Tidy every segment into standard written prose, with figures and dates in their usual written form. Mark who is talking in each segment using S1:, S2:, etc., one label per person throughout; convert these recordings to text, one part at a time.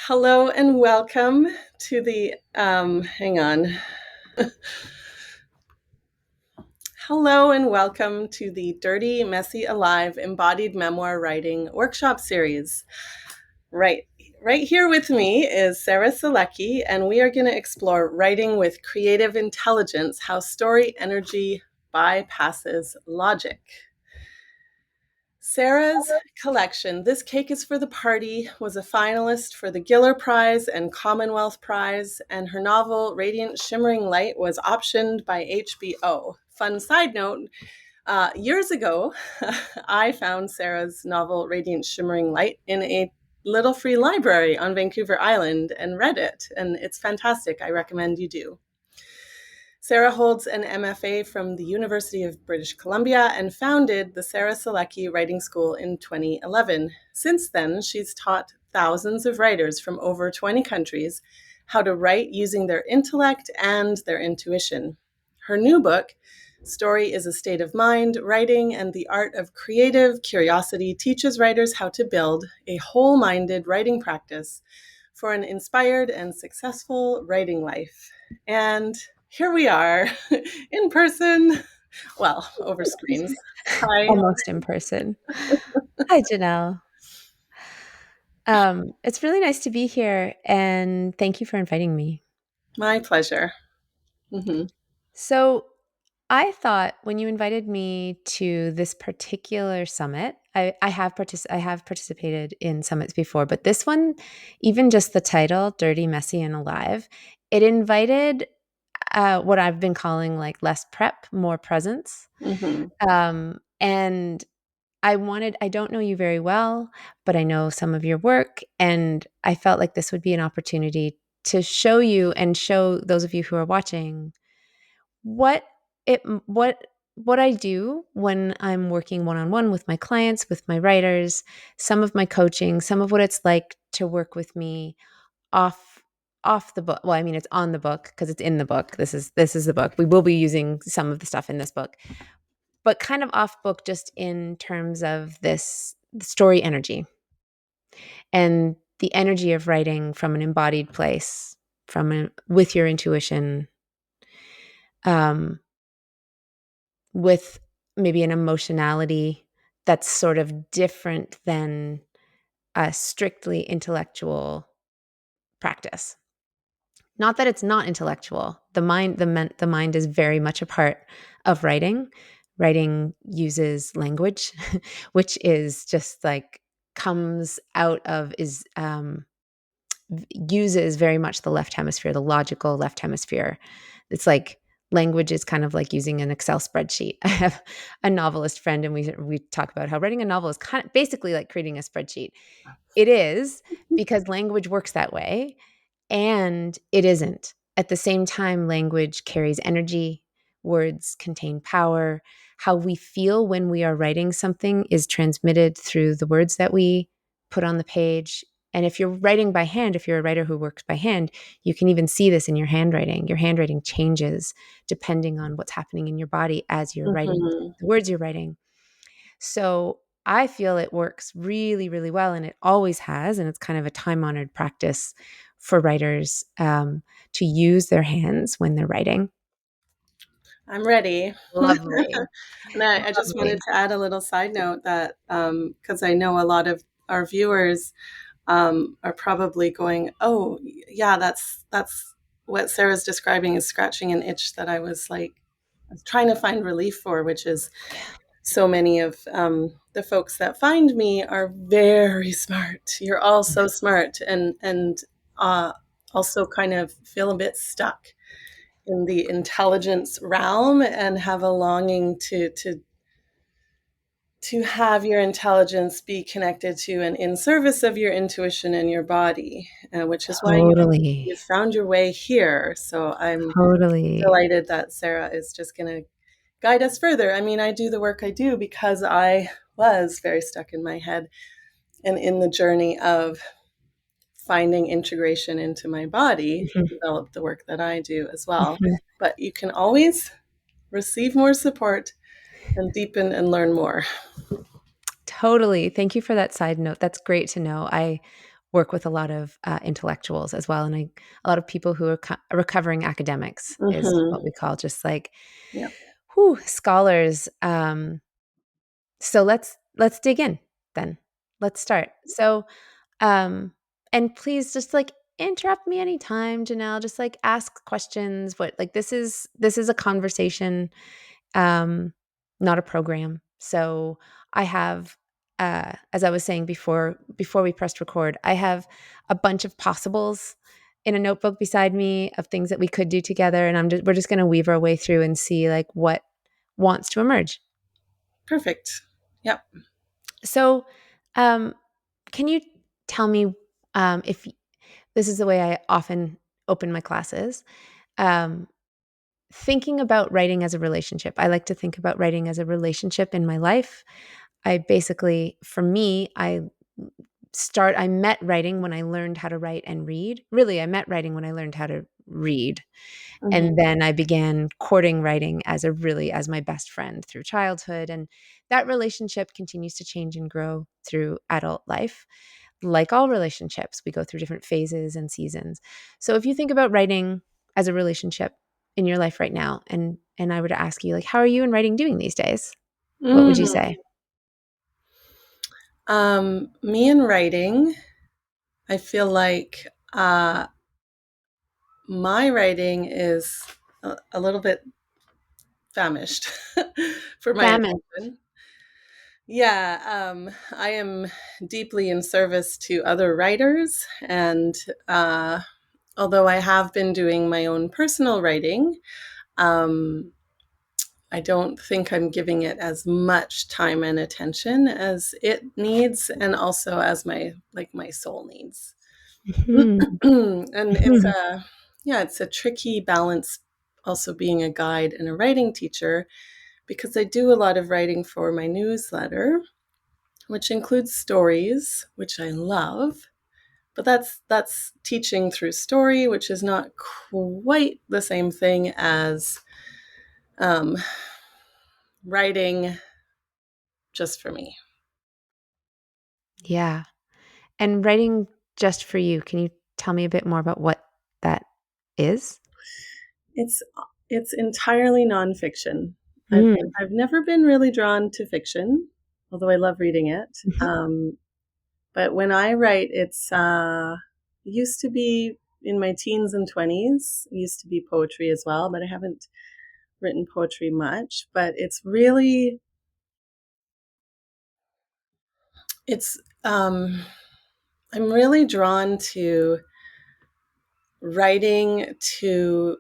S1: Hello and welcome to the, hang on. Hello and welcome to the Dirty, Messy, Alive Embodied Memoir Writing Workshop Series. Right here with me is Sarah Selecky, and we are going to explore writing with creative intelligence, how story energy bypasses logic. Sarah's collection, This Cake is for the Party, was a finalist for the Giller Prize and Commonwealth Prize, and her novel, Radiant Shimmering Light, was optioned by HBO. Fun side note, years ago, I found Sarah's novel, Radiant Shimmering Light, in a little free library on Vancouver Island and read it, and it's fantastic. I recommend you do. Sarah holds an MFA from the University of British Columbia and founded the Sarah Selecky Writing School in 2011. Since then, she's taught thousands of writers from over 20 countries how to write using their intellect and their intuition. Her new book, Story is a State of Mind, Writing and the Art of Creative Curiosity, teaches writers how to build a whole-minded writing practice for an inspired and successful writing life. And here we are in person, well, over screens. Hi.
S2: Almost in person. Hi, Janelle. It's really nice to be here, and thank you for inviting me.
S1: My pleasure. Mm-hmm.
S2: So, I thought when you invited me to this particular summit, I have participated in summits before, but this one, even just the title, "Dirty, Messy, and Alive," it invited what I've been calling like less prep, more presence.
S1: Mm-hmm.
S2: And I don't know you very well, but I know some of your work. And I felt like this would be an opportunity to show you and show those of you who are watching what it, what I do when I'm working one-on-one with my clients, with my writers, some of my coaching, some of what it's like to work with me off off the book. Well, I mean, it's on the book because it's in the book. This is the book. We will be using some of the stuff in this book, but kind of off book just in terms of this story energy and the energy of writing from an embodied place, with your intuition, um, with maybe an emotionality that's sort of different than a strictly intellectual practice. Not that it's not intellectual. The mind is very much a part of writing. Writing uses language, which is just like comes out of is uses very much the left hemisphere, the logical left hemisphere. It's like language is kind of like using an Excel spreadsheet. I have a novelist friend, and we talk about how writing a novel is kind of basically like creating a spreadsheet. It is because language works that way, and it isn't. At the same time, language carries energy, words contain power. How we feel when we are writing something is transmitted through the words that we put on the page. And if you're writing by hand, if you're a writer who works by hand, you can even see this in your handwriting. Your handwriting changes depending on what's happening in your body as you're writing
S1: Mm-hmm.
S2: the words you're writing. So I feel it works really, really well, and it always has. And it's kind of a time honored practice for writers to use their hands when they're writing.
S1: I'm ready.
S2: Lovely.
S1: And I just wanted
S2: Lovely.
S1: to add a little side note that because I know a lot of our viewers are probably going, "Oh, yeah, that's what Sarah's describing is scratching an itch that I was like trying to find relief for," which is so many of the folks that find me are very smart. You're all so smart, and uh, also kind of feel a bit stuck in the intelligence realm and have a longing to have your intelligence be connected to and in service of your intuition and your body, which is why
S2: Totally.
S1: you've found your way here. So I'm
S2: Totally.
S1: delighted that Sarah is just going to guide us further. I mean, I do the work I do because I was very stuck in my head and in the journey of finding integration into my body,
S2: Mhm,
S1: developed the work that I do as well.
S2: mhm.
S1: But you can always receive more support and deepen and learn more.
S2: Totally. Thank you for that side note. That's great to know. I work with a lot of intellectuals as well, and a lot of people who are recovering academics is
S1: Mm-hmm.
S2: what we call just like
S1: Yeah.
S2: scholars. So let's dig in then. Let's start. So um, and please just like interrupt me anytime, Janelle. Just like ask questions. What like this is a conversation, um, not a program. So I have, as I was saying before we pressed record, I have a bunch of possibles in a notebook beside me of things that we could do together, and we're just going to weave our way through and see like what wants to emerge.
S1: Perfect. Yep.
S2: So, um, can you tell me if this is the way I often open my classes? Um, Thinking about writing as a relationship. I like to think about writing as a relationship in my life. I basically, for me, I met writing when I learned how to write and read. Really, I met writing when I learned how to read. And
S1: Mm-hmm.
S2: then I began courting writing as my best friend through childhood. And that relationship continues to change and grow through adult life. Like all relationships, we go through different phases and seasons. So if you think about writing as a relationship in your life right now, and I were to ask you, like, how are you and writing doing these days? What would you
S1: Mm.
S2: say?
S1: Me and writing, I feel like my writing is a little bit famished for my
S2: Famine.
S1: attention. Yeah, I am deeply in service to other writers, and uh, although I have been doing my own personal writing, um, I don't think I'm giving it as much time and attention as it needs, and also as my soul needs.
S2: Mhm.
S1: And it's
S2: Mhm.
S1: a yeah, it's a tricky balance. Also, being a guide and a writing teacher, because I do a lot of writing for my newsletter, which includes stories, which I love. But that's teaching through story, which is not quite the same thing as um, writing just for me.
S2: Yeah. And writing just for you, can you tell me a bit more about what that is?
S1: It's it's entirely nonfiction. I've
S2: Mm.
S1: I've never been really drawn to fiction, although I love reading it.
S2: Mhm.
S1: But when I write, it's used to be in my teens and 20s. Used to be poetry as well, but I haven't written poetry much. But it's I'm really drawn to writing to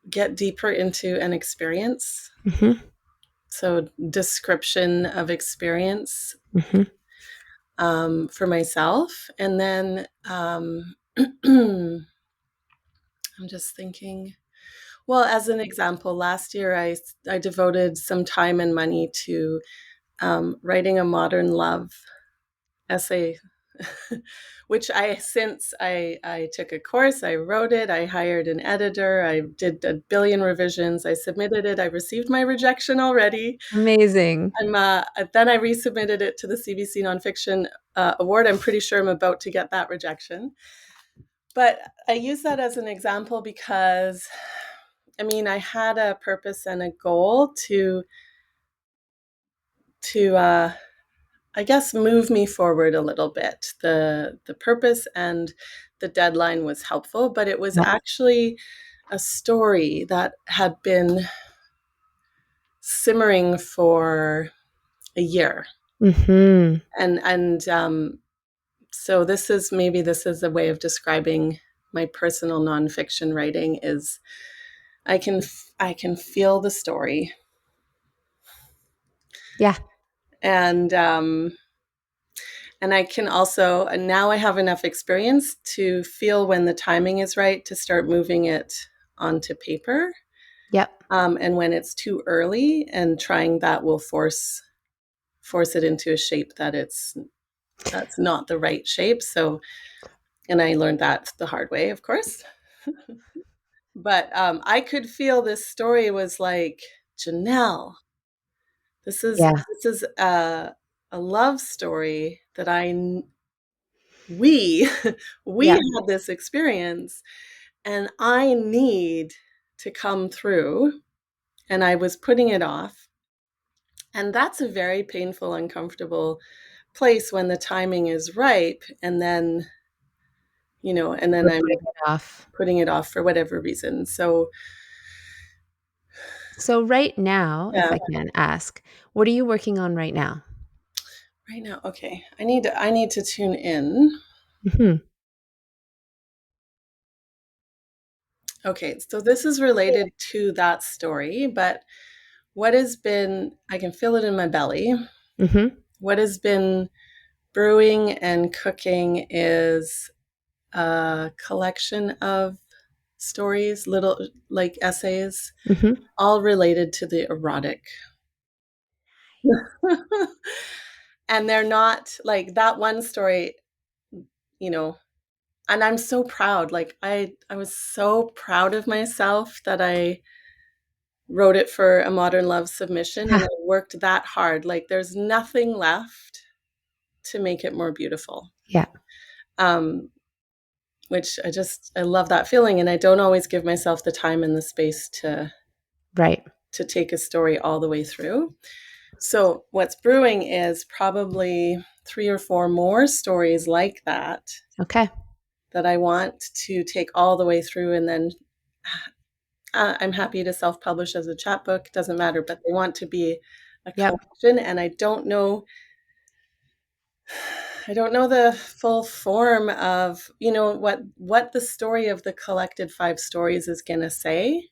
S1: get deeper into an experience.
S2: Mhm.
S1: So description of experience
S2: Mhm.
S1: for myself, and then I'm just thinking. Well, as an example, last year I devoted some time and money to writing a modern love essay, which I took a course, I wrote it, I hired an editor, I did a billion revisions, I submitted it, I received my rejection already.
S2: Amazing.
S1: Then I resubmitted it to the CBC Nonfiction Award. I'm pretty sure I'm about to get that rejection. But I use that as an example because, I mean, I had a purpose and a goal to I guess move me forward a little bit. The purpose and the deadline was helpful, but it was
S2: Yeah.
S1: actually a story that had been simmering for a year.
S2: Mhm.
S1: And so this is a way of describing my personal nonfiction writing is I can feel the story,
S2: Yeah.
S1: and I can also, and now I have enough experience to feel when the timing is right to start moving it onto paper,
S2: Yep.
S1: and when it's too early, and trying that will force it into a shape that's not the right shape. So, and I learned that the hard way, of course. But I could feel this story was like, Janelle,
S2: Yeah.
S1: this is a love story that we we
S2: Yeah.
S1: had this experience and I need to come through, and I was putting it off. And that's a very painful, uncomfortable place when the timing is ripe, and then, and then
S2: We're
S1: I'm
S2: putting it off.
S1: putting it off for whatever reason. So,
S2: So right now, if
S1: yeah,
S2: I can ask, what are you working on right now?
S1: right now, okay. I need to tune in.
S2: Mhm.
S1: Okay, so this is related to that story, but I can feel it in my belly.
S2: Mhm.
S1: What has been brewing and cooking is a collection of stories, little like essays,
S2: Mhm.
S1: all related to the erotic. And they're not like that one story, you know, and I'm so proud. Like I was so proud of myself that I wrote it for a Modern Love submission and I worked that hard. Like there's nothing left to make it more beautiful.
S2: Yeah.
S1: Um, which I love that feeling, and I don't always give myself the time and the space
S2: Right.
S1: to take a story all the way through. So what's brewing is probably 3 or 4 more stories like
S2: Okay.
S1: that I want to take all the way through, and then I'm happy to self-publish as a chapbook, doesn't matter, but they want to be a
S2: Yep.
S1: collection, and I don't know the full form of, what the story of the collected 5 stories is gonna say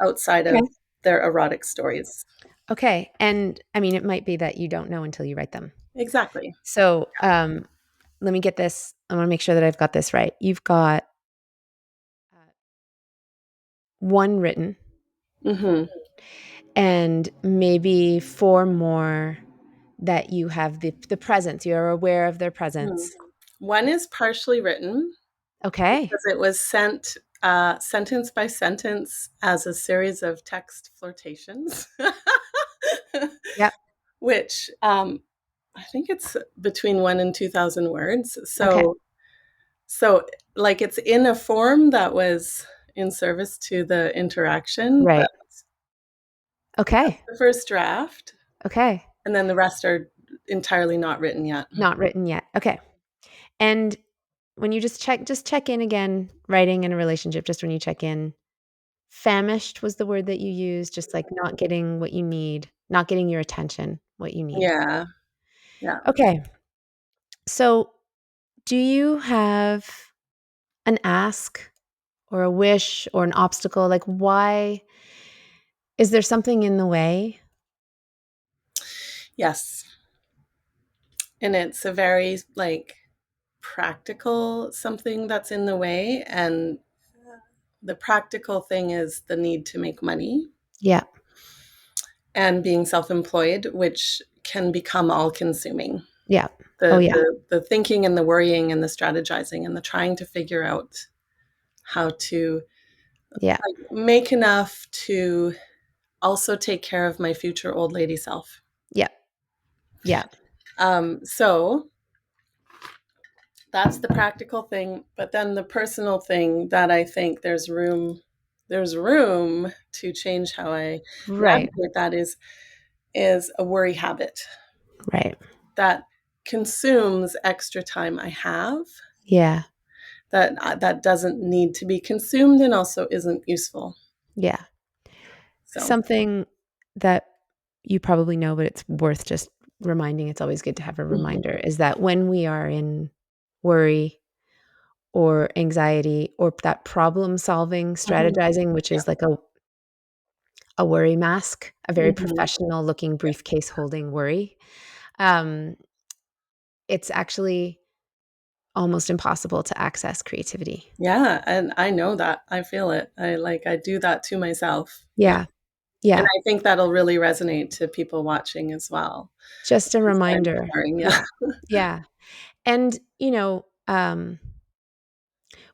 S1: outside of
S2: Okay.
S1: their erotic stories.
S2: Okay. And I mean, it might be that you don't know until you write them.
S1: Exactly.
S2: So, let me get this. I want to make sure that I've got this right. You've got one written
S1: Mhm.
S2: and maybe four more that you have the presence. You're aware of their
S1: Mhm.
S2: presence.
S1: One is partially written
S2: Okay.
S1: because it was sent, sentence by sentence as a series of text flirtations,
S2: Yep.
S1: which, I think it's between 1 and 2,000 words.
S2: Okay.
S1: So, like, it's in a form that was in service to the interaction, but
S2: Right. Okay.
S1: the first draft,
S2: Okay.
S1: and then the rest are entirely not written yet.
S2: Not written yet. Okay. And when you just check in again, writing in a relationship, just when you check in, famished was the word that you used, just like not getting what you need, not getting your attention, what you need.
S1: Yeah, yeah.
S2: Okay. So, do you have an ask or a wish or an obstacle? Like, why is there something in the way?
S1: Yes, and it's a very, like, practical something that's in the way, and the practical thing is the need to make money
S2: Yeah.
S1: and being self-employed, which can become all-consuming.
S2: Yeah. Oh,
S1: The
S2: yeah.
S1: the thinking and the worrying and the strategizing and the trying to figure out how to,
S2: Yeah.
S1: like, make enough to also take care of my future old lady self.
S2: Yeah. Yeah.
S1: So that's the practical thing, but then the personal thing that I think there's room to change how I
S2: Right.
S1: navigate that is a worry habit
S2: Right.
S1: that consumes extra time I have
S2: Yeah.
S1: that doesn't need to be consumed and also isn't useful.
S2: Yeah.
S1: So,
S2: Something that you probably know, but it's worth just reminding, it's always good to have a
S1: mhm,
S2: reminder, is that when we are in worry or anxiety or that problem solving
S1: mhm,
S2: strategizing, which
S1: yeah,
S2: is like a worry mask, a very
S1: mhm,
S2: professional looking
S1: yeah,
S2: briefcase holding worry, um, it's actually almost impossible to access creativity.
S1: yeah, and I know that. I feel it. I do that to myself. Yeah,
S2: Yeah.
S1: and
S2: Yeah.
S1: I think that'll really resonate to people watching as well.
S2: Just a
S1: Is what I'm
S2: reminder.
S1: sharing,
S2: Yeah.
S1: yeah.
S2: Yeah. And,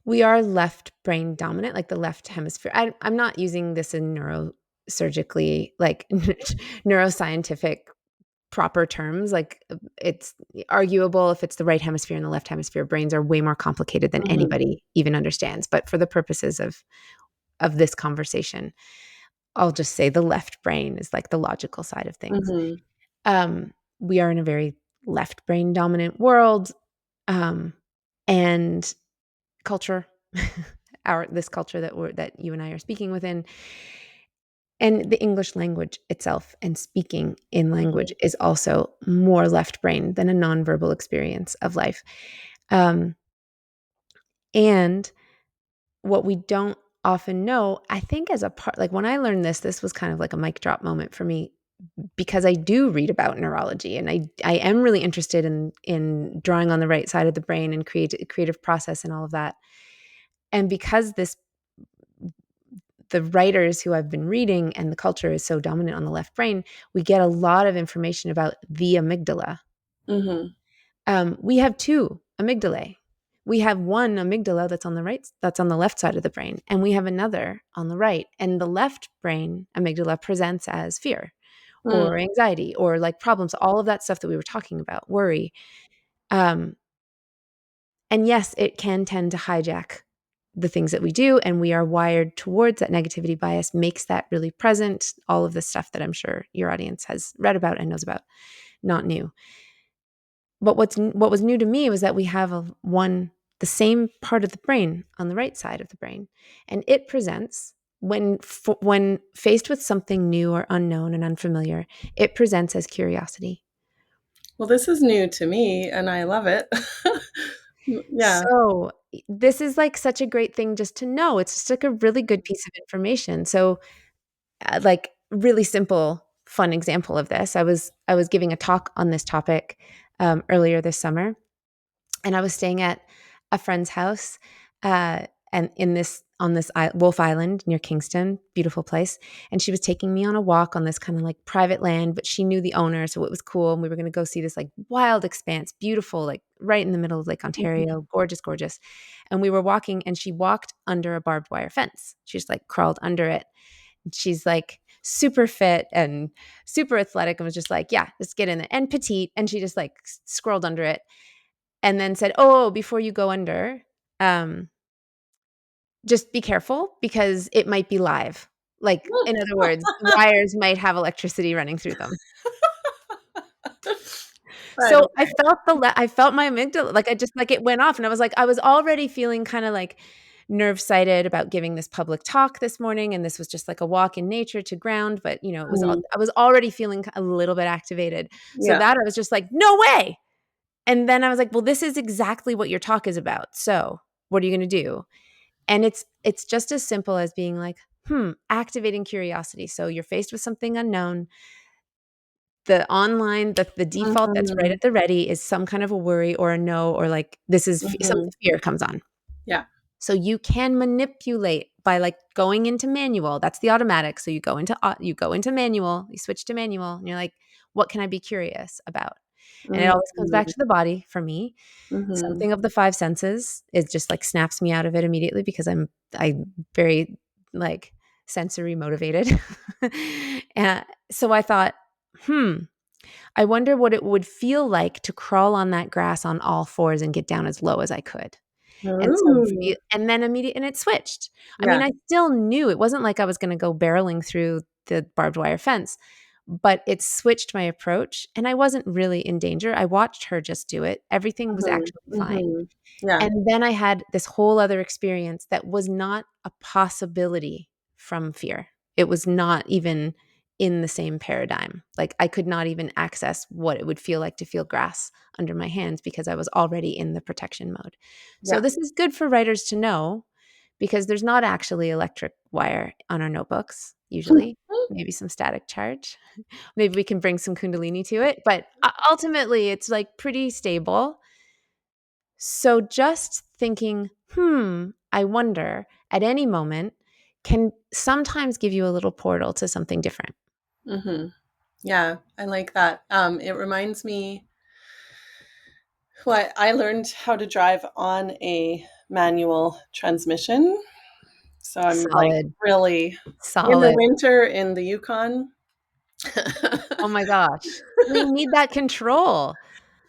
S2: we are left brain dominant, like the left hemisphere. I'm not using this in neurosurgically, like neuroscientific proper terms. Like it's arguable if it's the right hemisphere and the left hemisphere. Brains are way more complicated than
S1: Mhm.
S2: anybody even understands. But for the purposes of this conversation, I'll just say the left brain is like the logical side of things.
S1: Mhm.
S2: We are in a very left brain dominant world, and culture, our this culture that you and I are speaking within, and the English language itself and speaking in
S1: Mhm.
S2: language is also more left brain than a nonverbal experience of life. Um, and what we don't often know, I think, as a part, like when I learned this was kind of like a mic drop moment for me because I do read about neurology and I am really interested in drawing on the right side of the brain and creative process and all of that. And because the writers who I've been reading and the culture is so dominant on the left brain, we get a lot of information about the amygdala.
S1: Mhm.
S2: We have two amygdalae. We have one amygdala that's on the left side of the brain, and we have another on the right. And the left brain amygdala presents as fear
S1: Mm.
S2: or anxiety or like problems, all of that stuff that we were talking about, worry. Um, and yes, it can tend to hijack the things that we do, and we are wired towards that negativity bias, makes that really present. All of the stuff that I'm sure your audience has read about and knows about, not new. But what was new to me was that we have the same part of the brain on the right side of the brain, and it presents when faced with something new or unknown and unfamiliar, it presents as curiosity.
S1: Well, this is new to me, and I love it. Yeah.
S2: So this is like such a great thing just to know. It's just like a really good piece of information. So like really simple, fun example of this. I was giving a talk on this topic earlier this summer, and I was staying at a friend's house, and in this on this Wolf Island near Kingston, beautiful place. And she was taking me on a walk on this kind of like private land, but she knew the owner, so it was cool. And we were going to go see this like wild expanse, beautiful, like right in the middle of Lake
S1: Mhm.
S2: Ontario, gorgeous, gorgeous. And we were walking, and she walked under a barbed wire fence. She just like crawled under it. And she's like super fit and super athletic, and was just like, yeah, let's get in there, and petite. And she just like scrolled under it and then said, "Oh, before you go under, um, just be careful because it might be live." Like, in other words, wires might have electricity running through them.
S1: Right,
S2: So
S1: okay.
S2: I felt my amygdala, like, I just like, it went off, and I was already feeling kinda, like, nerve-sighted about giving this public talk this morning, and this was just like a walk in nature to ground, but, it was all
S1: Mhm.
S2: I was already feeling a little bit activated. So
S1: Yeah.
S2: that I was just like, "No way!" And then I was like, "Well, this is exactly what your talk is about, so what are you gonna do?" And it's just as simple as being like, activating curiosity. So you're faced with something unknown. The default that's right
S1: Mhm.
S2: at the ready is some kind of a worry or a no, or like this is some
S1: Mhm.
S2: fear comes on.
S1: Yeah.
S2: So you can manipulate by like going into manual. That's the automatic. So you go into manual, you switch to manual, and you're like, what can I be curious about? And it always comes back
S1: Mhm.
S2: to the body for me.
S1: Mhm.
S2: Something of the 5 senses is just, like, snaps me out of it immediately because I'm very, like, sensory motivated. And so I thought, "Hmm, I wonder what it would feel like to crawl on that grass on all fours and get down as low as I could." And so
S1: Ooh.
S2: and then and it switched. I
S1: Yeah.
S2: mean, I still knew it wasn't like I was gonna go barreling through the barbed wire fence, but it switched my approach, and I wasn't really in danger. I watched her just do it. Everything was
S1: Mhm.
S2: actually fine.
S1: Mhm. Yeah.
S2: And then I had this whole other experience that was not a possibility from fear. It was not even in the same paradigm. Like, I could not even access what it would feel like to feel grass under my hands because I was already in the protection mode. So
S1: Yeah.
S2: this is good for writers to know because there's not actually electric wire on our notebooks usually, maybe some static charge. Maybe we can bring some kundalini to it, but ultimately it's like pretty stable. So just thinking, I wonder at any moment can sometimes give you a little portal to something different.
S1: Mhm. Yeah, I like that. It reminds me, well, I learned how to drive on a manual transmission. So I'm like
S2: Solid,
S1: really in the
S2: solid.
S1: winter in the Yukon.
S2: Oh my gosh. We need that control.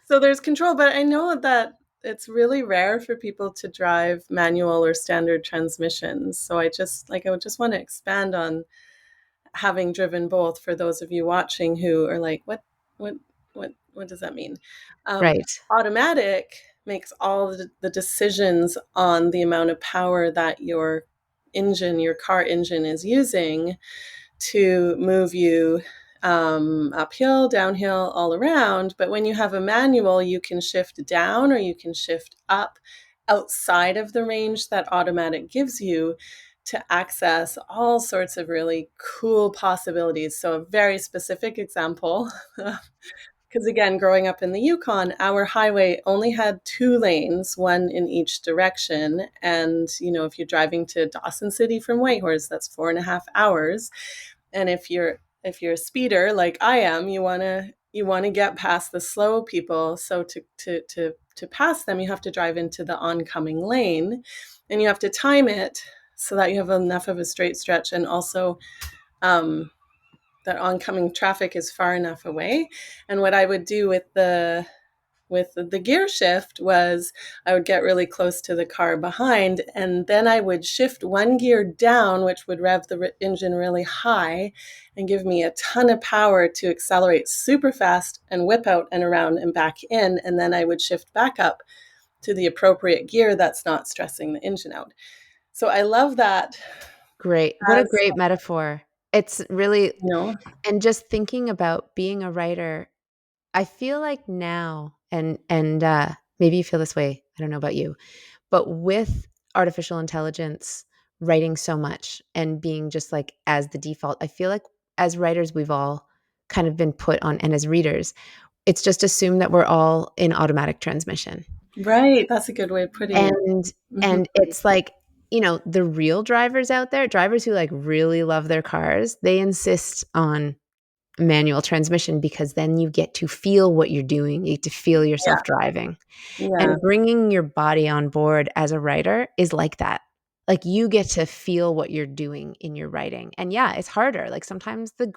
S1: So there's control, but I know that it's really rare for people to drive manual or standard transmissions. So I would just want to expand on having driven both for those of you watching who are like, what, what does that mean?
S2: Right.
S1: Automatic makes all the decisions on the amount of power that your car engine is using to move you uphill, downhill, all around. But when you have a manual, you can shift down or you can shift up outside of the range that automatic gives you to access all sorts of really cool possibilities. So, a very specific example, because again, growing up in the Yukon, our highway only had two lanes, one in each direction. And, if you're driving to Dawson City from Whitehorse, that's 4.5 hours. And if you're a speeder like I am, you want to get past the slow people. So to pass them, you have to drive into the oncoming lane, and you have to time it so that you have enough of a straight stretch, and also um, that oncoming traffic is far enough away. And what I would do with the gear shift was I would get really close to the car behind, and then I would shift one gear down, which would rev the engine really high and give me a ton of power to accelerate super fast and whip out and around and back in. And then I would shift back up to the appropriate gear that's not stressing the engine out. So I love that
S2: Great. What a
S1: as,
S2: great metaphor. It's really,
S1: you know,
S2: and just thinking about being a writer, I feel like now, and maybe you feel this way, I don't know about you, but with artificial intelligence writing so much and being just like as the default, I feel like as writers, we've all kind of been put on, and as readers, it's just assumed that we're all in automatic transmission.
S1: right. That's a good way of putting it.
S2: And
S1: Mhm.
S2: and it's like, the real drivers out there, drivers who like really love their cars, they insist on manual transmission because then you get to feel what you're doing. You get to feel
S1: Yeah.
S2: yourself driving.
S1: Yeah.
S2: And bringing your body on board as a writer is like that. Like you get to feel what you're doing in your writing. And yeah, it's harder. Like sometimes the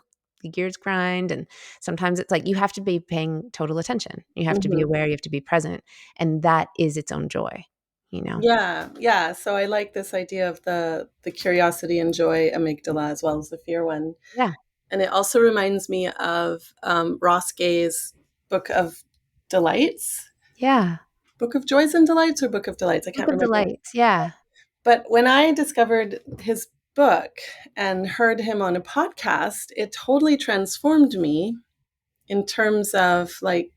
S2: gears grind, and sometimes it's like you have to be paying total attention. You have to be
S1: Mhm.
S2: aware, you have to be present, and that is its own joy, you know.
S1: Yeah, yeah. So I like this idea of the curiosity and joy amygdala as well as the fear one.
S2: Yeah.
S1: And it also reminds me of Ross Gay's Book of Delights,
S2: Yeah.
S1: Book of Joys and Delights, or Book of Delights. I
S2: Book
S1: can't
S2: of
S1: remember.
S2: Delights. Yeah.
S1: But when I discovered his book and heard him on a podcast, it totally transformed me in terms of like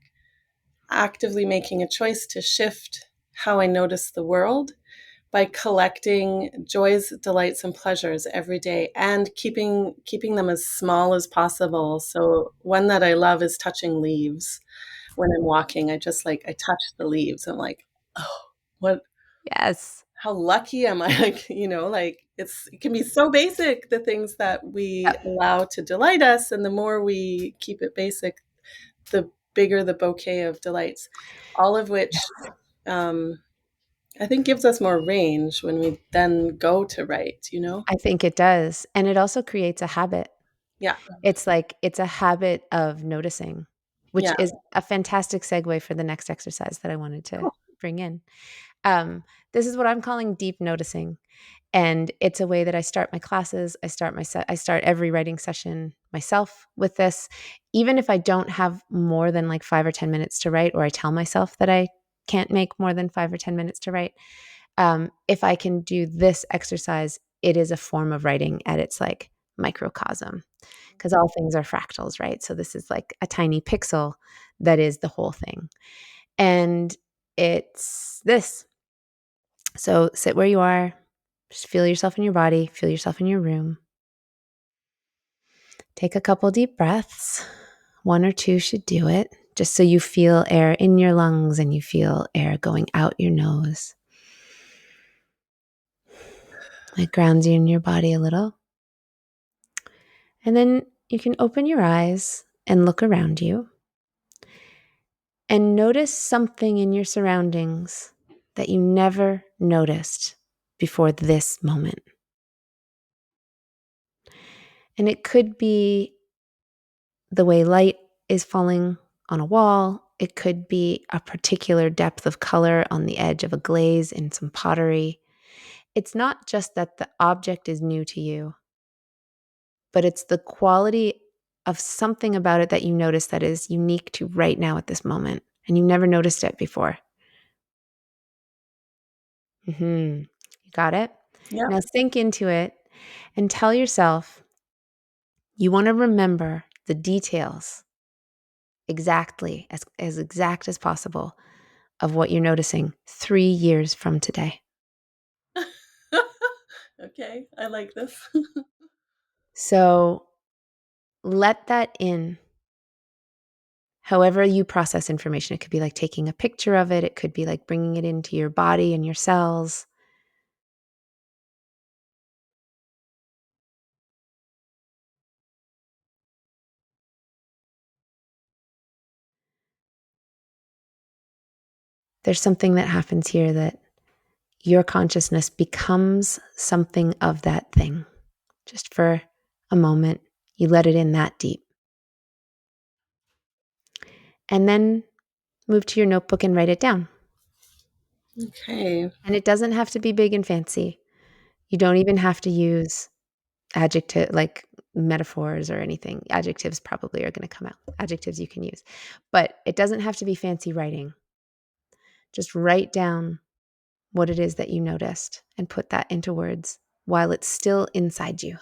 S1: actively making a choice to shift how I notice the world by collecting joys, delights, and pleasures every day and keeping them as small as possible. So one that I love is touching leaves when I'm walking. I touch the leaves. I'm like, oh, what
S2: Yes.
S1: how lucky am I? It can be so basic, the things that we
S2: Yep.
S1: allow to delight us, and the more we keep it basic, the bigger the bouquet of delights, all of which um, I think gives us more range when we then go to write.
S2: I think it does. And it also creates a habit.
S1: Yeah.
S2: It's like it's a habit of noticing, which
S1: Yeah.
S2: is a fantastic segue for the next exercise that I wanted to
S1: Cool.
S2: bring in. Um, this is what I'm calling deep noticing, and it's a way that I start my classes. I start every writing session myself with this, even if I don't have more than like 5 or 10 minutes to write, or I tell myself that I can't make more than 5 or 10 minutes to write. If I can do this exercise, it is a form of writing at its like microcosm, because all things are fractals, right? So this is like a tiny pixel that is the whole thing. And it's this. So sit where you are, just feel yourself in your body, feel yourself in your room. Take a couple deep breaths. One or two should do it, just so you feel air in your lungs and you feel air going out your nose. It grounds you in your body a little. And then you can open your eyes and look around you and notice something in your surroundings that you never noticed before this moment. And it could be the way light is falling on a wall. It could be a particular depth of color on the edge of a glaze in some pottery. It's not just that the object is new to you, but it's the quality of something about it that you notice that is unique to right now at this moment, and you never noticed it before. You got it?
S1: Yep.
S2: Now sink into it and tell yourself you want to remember the details exactly, as exact as possible, of what you're noticing 3 years from today.
S1: Okay, I like this.
S2: So let that in. However, you process information, it could be like taking a picture of it, it could be like bringing it into your body and your cells. There's something that happens here that your consciousness becomes something of that thing. Just for a moment, you let it in that deep. And then move to your notebook and write it down.
S1: Okay.
S2: And it doesn't have to be big and fancy. You don't even have to use adjective like metaphors or anything. Adjectives probably are going to come out. Adjectives you can use. But it doesn't have to be fancy writing. Just write down what it is that you noticed and put that into words while it's still inside you.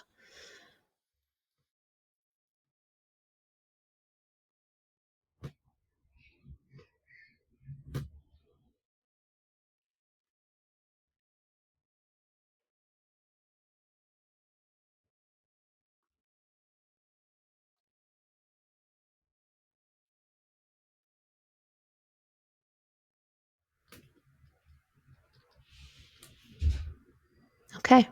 S2: Okay.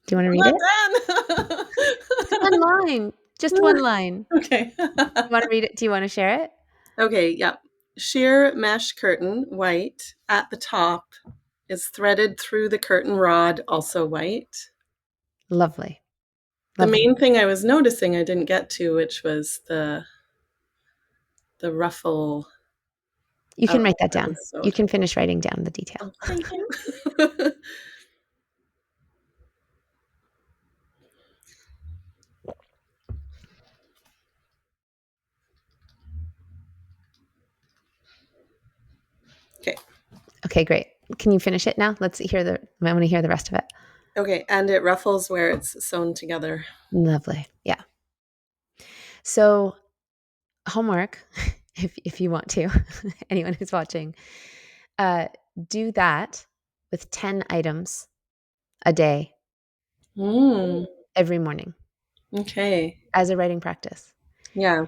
S2: Do you want to
S1: I'm
S2: read it?
S1: not done.
S2: Just one line. Just one line.
S1: Okay.
S2: You want to read it? Do you want to share it?
S1: Okay, yep. Sheer mesh curtain, white, at the top is threaded through the curtain rod, also white.
S2: Lovely.
S1: The
S2: Lovely.
S1: main thing I was noticing I didn't get to, which was the ruffle
S2: You can write
S1: element
S2: that
S1: that
S2: down.
S1: was so.
S2: You can finish writing down the detail.
S1: Oh, thank you. Okay.
S2: Okay, great. Can you finish it now? Let's hear I want to hear the rest of it.
S1: Okay, and it ruffles where it's sewn together.
S2: Lovely. Yeah. So, homework, if you want to, anyone who's watching, uh, do that with 10 items a day,
S1: Mm,
S2: every morning
S1: okay.
S2: as a writing practice.
S1: Yeah.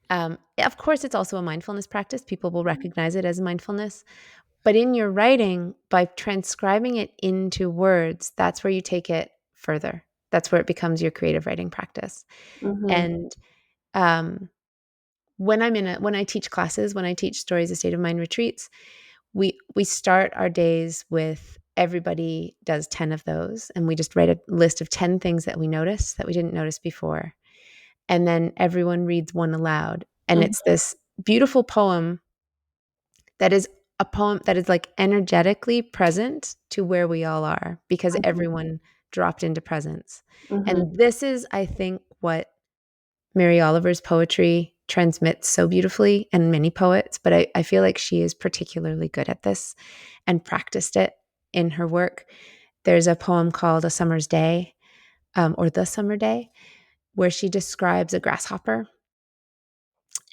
S2: Of course, it's also a mindfulness practice. People will recognize it as mindfulness. But in your writing, by transcribing it into words, that's where you take it further. That's where it becomes your creative writing practice.
S1: Mm-hmm.
S2: And um, when I teach classes, when I teach stories of state of mind retreats, we start our days with everybody does 10 of those, and we just write a list of 10 things that we notice that we didn't notice before. And then everyone reads one aloud. And
S1: Mm-hmm.
S2: it's this beautiful poem that is a poem that is like energetically present to where we all are because everyone dropped into presence.
S1: Mm-hmm.
S2: And this is, I think, what Mary Oliver's poetry transmits so beautifully, and many poets, but I feel like she is particularly good at this and practiced it in her work. There's a poem called A Summer's Day, or The Summer Day, where she describes a grasshopper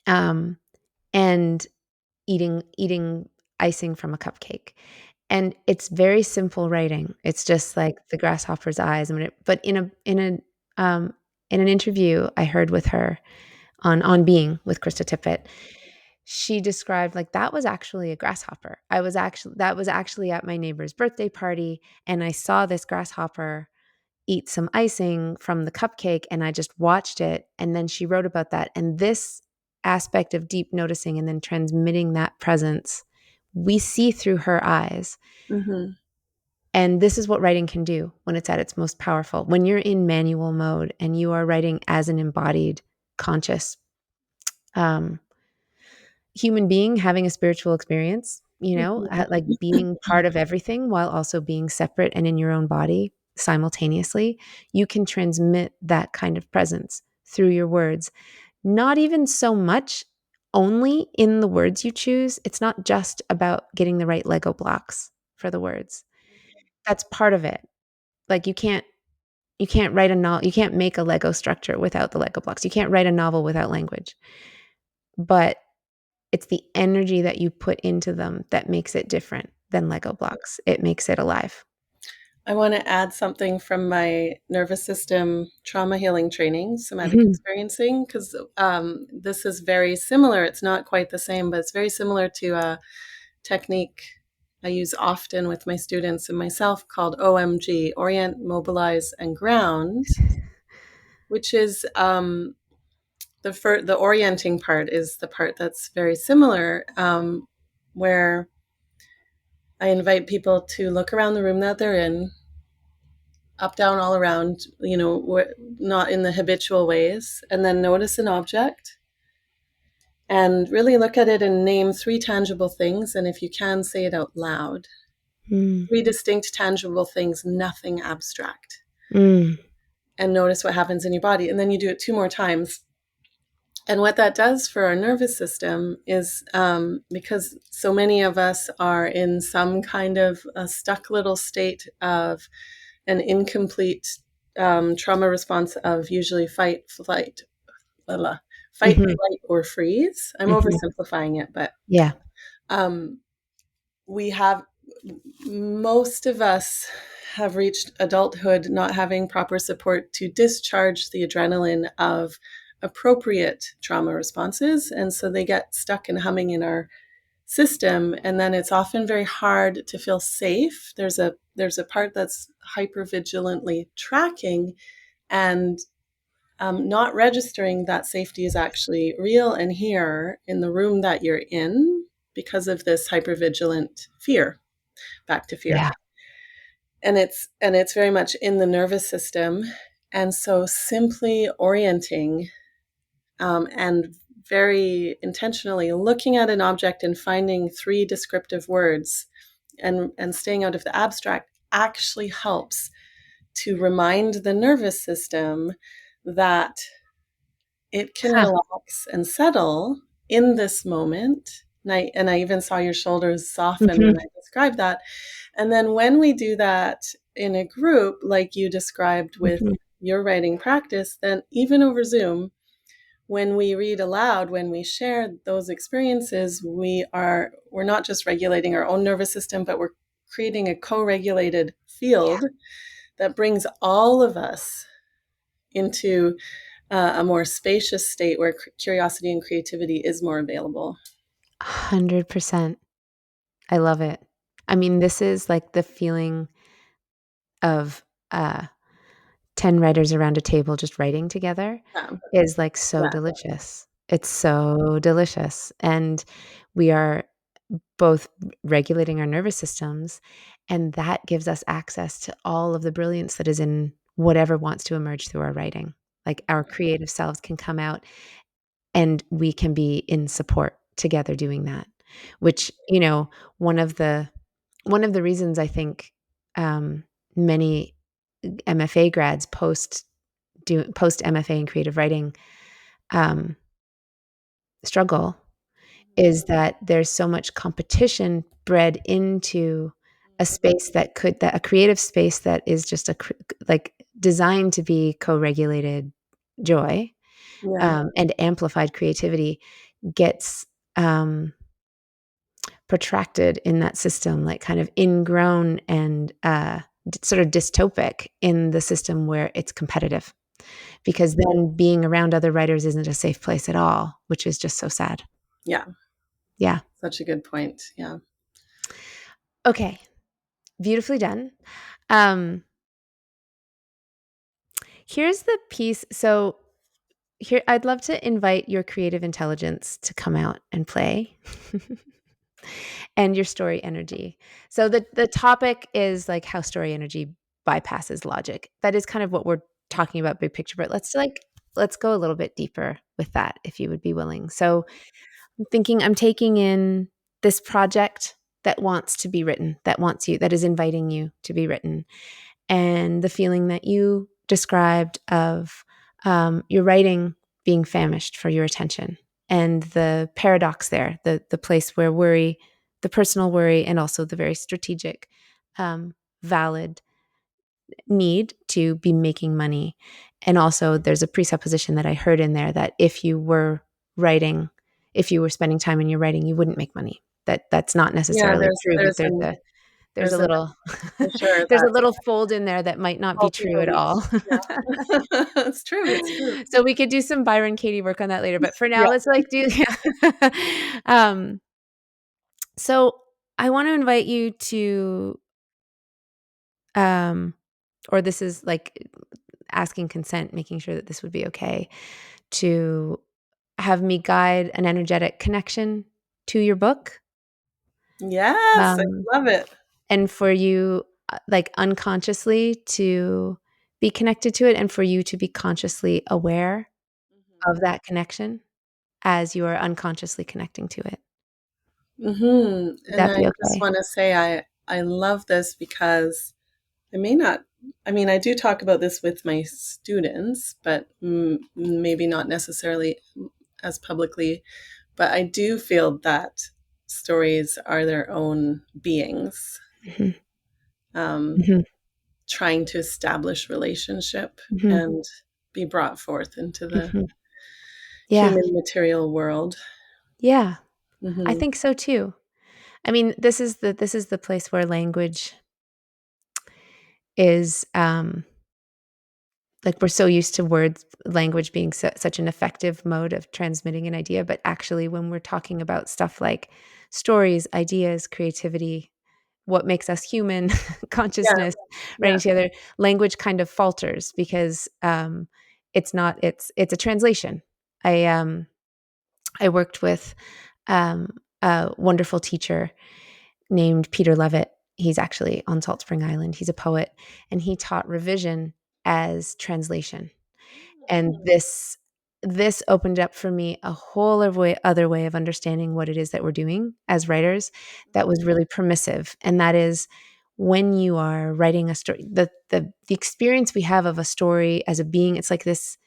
S2: um, and eating icing from a cupcake. And it's very simple writing. It's just like the grasshopper's eyes. I mean, but in an interview I heard with her on Being with Krista Tippett, she described like that was actually a grasshopper. That was actually at my neighbor's birthday party, and I saw this grasshopper eat some icing from the cupcake, and I just watched it. And then she wrote about that. And this aspect of deep noticing and then transmitting that presence, we see through her eyes.
S1: Mm-hmm.
S2: And this is what writing can do when it's at its most powerful. When you're in manual mode and you are writing as an embodied, conscious um, human being having a spiritual experience, like being part of everything while also being separate and in your own body simultaneously, you can transmit that kind of presence through your words. Not even so much only in the words you choose. It's not just about getting the right Lego blocks for the words. That's part of it. Like you can't write a novel, you can't make a Lego structure without the Lego blocks. You can't write a novel without language. But it's the energy that you put into them that makes it different than Lego blocks. It makes it alive.
S1: I want to add something from my nervous system trauma healing training, somatic
S2: Mhm.
S1: experiencing, because this is very similar. It's not quite the same, but it's very similar to a technique I use often with my students and myself called OMG, Orient, Mobilize, and Ground, which is the orienting part is the part that's very similar, where I invite people to look around the room that they're in, up, down, all around, not in the habitual ways, and then notice an object and really look at it and name three tangible things. And if you can, say it out loud.
S2: Mm.
S1: Three distinct, tangible things, nothing abstract.
S2: Mm.
S1: And notice what happens in your body. And then you do it two more times. And what that does for our nervous system is, because so many of us are in some kind of a stuck little state of an incomplete trauma response of usually fight, flight, blah, blah, fight,
S2: Mhm.
S1: flight, or freeze. I'm
S2: Mhm.
S1: oversimplifying it, but
S2: Yeah.
S1: um, we have, most of us have reached adulthood not having proper support to discharge the adrenaline of appropriate trauma responses. And so they get stuck and humming in our system. And then it's often very hard to feel safe. There's a part that's hyper vigilantly tracking and not registering that safety is actually real and here in the room that you're in because of this hypervigilant fear, back to fear.
S2: Yeah.
S1: And it's very much in the nervous system. And so simply orienting, and very intentionally looking at an object and finding three descriptive words and staying out of the abstract actually helps to remind the nervous system that it can
S2: Huh.
S1: relax and settle in this moment. And I even saw your shoulders soften when
S2: Mhm.
S1: I described that. And then when we do that in a group, like you described with
S2: Mhm.
S1: your writing practice, then even over Zoom, when we read aloud, when we share those experiences, we're not just regulating our own nervous system, but we're creating a co-regulated
S2: Yeah.
S1: field that brings all of us into a more spacious state where curiosity and creativity is more available.
S2: 100%. I love it. I mean, this is like the feeling of, uh, 10 writers around a table just writing together
S1: Yeah,
S2: is, like, so
S1: yeah,
S2: delicious. It's so delicious, and we are both regulating our nervous systems, and that gives us access to all of the brilliance that is in whatever wants to emerge through our writing. Like, our creative selves can come out, and we can be in support together doing that, which, one of the reasons I think, many MFA grads post MFA in creative writing, um, struggle is that there's so much competition bred into a space that a creative space that is just like designed to be co-regulated joy,
S1: yeah,
S2: and amplified creativity gets um, protracted in that system, like kind of ingrown and sort of dystopic in the system where it's competitive. Because then being around other writers isn't a safe place at all, which is just so sad.
S1: yeah.
S2: Yeah.
S1: Such a good point. Yeah.
S2: Okay. Beautifully done. Um, here's the piece. So here, I'd love to invite your creative intelligence to come out and play. and your story energy. So the topic is like how story energy bypasses logic. That is kind of what we're talking about big picture, but let's go a little bit deeper with that if you would be willing. So I'm thinking I'm taking in this project that wants to be written, that is inviting you to be written, and the feeling that you described of your writing being famished for your attention, and the paradox there, the place where worry, the personal worry, and also the very strategic, valid need to be making money. And also, there's a presupposition that I heard in there that if you were writing, if you were spending time in your writing, you wouldn't make money. That's not
S1: Yeah,
S2: necessarily true, but there's a
S1: there's an
S2: little
S1: for sure
S2: there's a
S1: that
S2: little fold in there that might not be
S1: faulty
S2: true at
S1: belief.
S2: all.
S1: Yeah. It's true, it's true.
S2: So we could do some Byron Katie work on that later, but for now
S1: Yeah.
S2: let's like do yeah. um so I want to invite you to um or this is like asking consent, making sure that this would be okay, to have me guide an energetic connection to your book.
S1: Yes, I
S2: Um
S1: love it.
S2: and for you, like unconsciously to be connected to it, and for you to be consciously aware of that connection as you are unconsciously connecting to it.
S1: Mhm,
S2: Would
S1: and
S2: that
S1: I
S2: be
S1: just
S2: okay?
S1: wanna say I love this because I may not I mean, I do talk about this with my students, but maybe not necessarily as publicly, but I do feel that stories are their own beings,
S2: Mhm,
S1: um,
S2: mhm,
S1: trying to establish relationship
S2: mhm,
S1: and be brought forth into the
S2: mhm. Yeah,
S1: human material world.
S2: yeah, I
S1: Mhm.
S2: think so too. I mean, this is the place where language is, like, we're so used to words language being such an effective mode of transmitting an idea, but actually when we're talking about stuff like stories, ideas, creativity, what makes us human,
S1: Yeah,
S2: consciousness, writing
S1: yeah.
S2: together, language kind of falters because, it's not it's a translation. I, I worked with, um, a wonderful teacher named Peter Levitt. He's actually on Salt Spring Island. He's a poet, and he taught revision as translation. And this opened up for me a whole other way of understanding what it is that we're doing as writers that was really permissive, and that is when you are writing a story, the experience we have of a story as a being, it's like this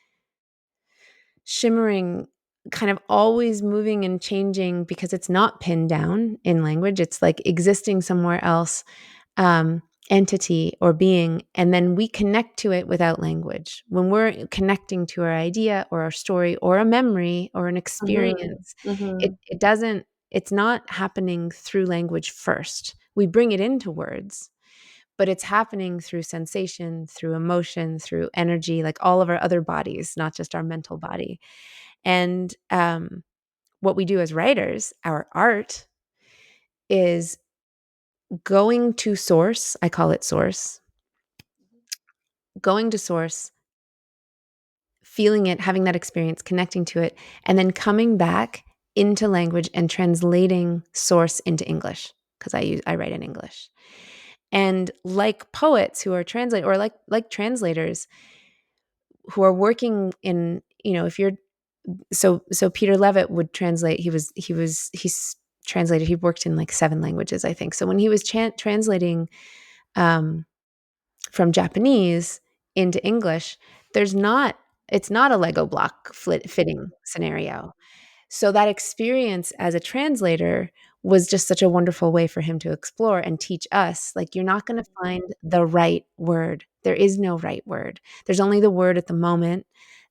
S2: shimmering, kind of always moving and changing because it's not pinned down in language. It's like existing somewhere else, entity or being, and then we connect to it without language. When we're connecting to our idea or our story or a memory or an
S1: Mhm,
S2: experience, it
S1: mhm,
S2: it doesn't it's not happening through language first. We bring it into words, but it's happening through sensation, through emotion, through energy, like all of our other bodies, not just our mental body. And what we do as writers, our art, is going to source. I call it source. Going to source, feeling it, having that experience, connecting to it, and then coming back into language and translating source into English because I write in English. And like poets who are translate or like translators who are working in, if you're so Peter Levitt would translate. He's translated. He worked in like 7 languages, I think. So when he was translating, um, from Japanese into English, there's not it's not a Lego block fitting scenario. So that experience as a translator was just such a wonderful way for him to explore and teach us, like, you're not going to find the right word. There is no right word. There's only the word at the moment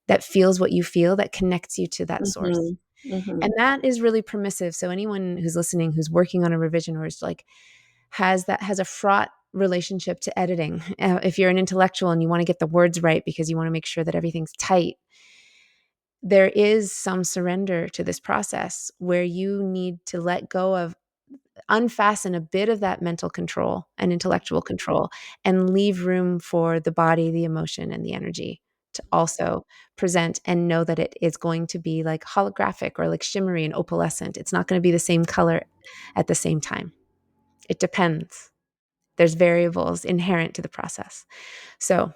S2: that feels what you feel, that connects you to that source.
S1: mhm, mhm.
S2: And that is really permissive. So anyone who's listening, who's working on a revision or is like has a fraught relationship to editing. If you're an intellectual and you want to get the words right because you want to make sure that everything's tight, there is some surrender to this process where you need to let go of, unfasten a bit of that mental control and intellectual control, and leave room for the body, the emotion, and the energy to also present, and know that it is going to be like holographic or like shimmery and opalescent. It's not going to be the same color at the same time. It depends. There's variables inherent to the process. So